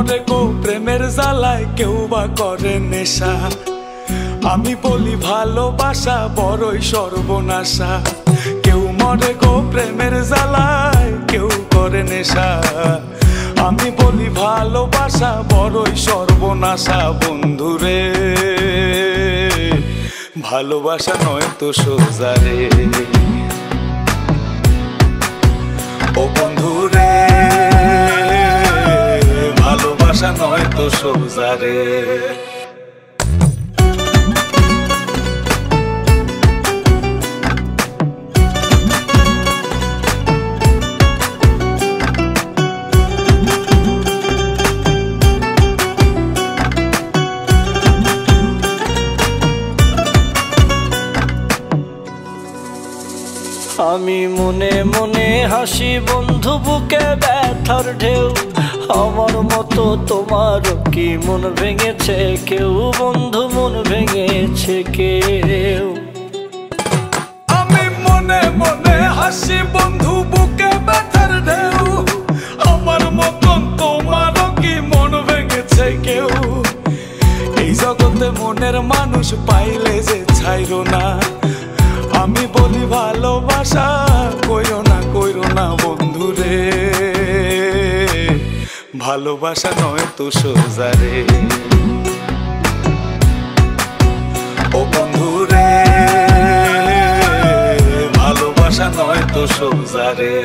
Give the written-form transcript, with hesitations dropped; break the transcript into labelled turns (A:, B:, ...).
A: মরে গো প্রেমের জ্বালায়, কেউ বা করে নেশা। আমি বলি ভালোবাসা বড়ই সর্বনাশা। কেউ মরে গো প্রেমের জ্বালায়, কেউ করে নেশা। আমি বলি ভালোবাসা বড়ই সর্বনাশা। বন্ধুরে ভালোবাসা নয় তো সোজা রে, ও বন্ধুরে ভালোবাসা নয় তো সোজা রে।
B: আমি মনে মনে হাসি বন্ধু, বুকে ব্যথার ঢেউ। আমার মতো তোমার কি মন ভেঙেছে কেউ? বন্ধু মন ভেঙেছে কেউ?
A: আমি মনে মনে হাসি বন্ধু, বুকে ব্যথার ঢেউ। আমার মতন তোমারও কি মন ভেঙেছে কেউ? এই জগতে মনের মানুষ পাইলে যে ছাইরো না। আমি বলি ভালোবাসা কইরো না বন্ধুরে, ভালোবাসা নয় তো সোজা রে, ও বন্ধুরে ভালোবাসা নয় তো সোজা রে।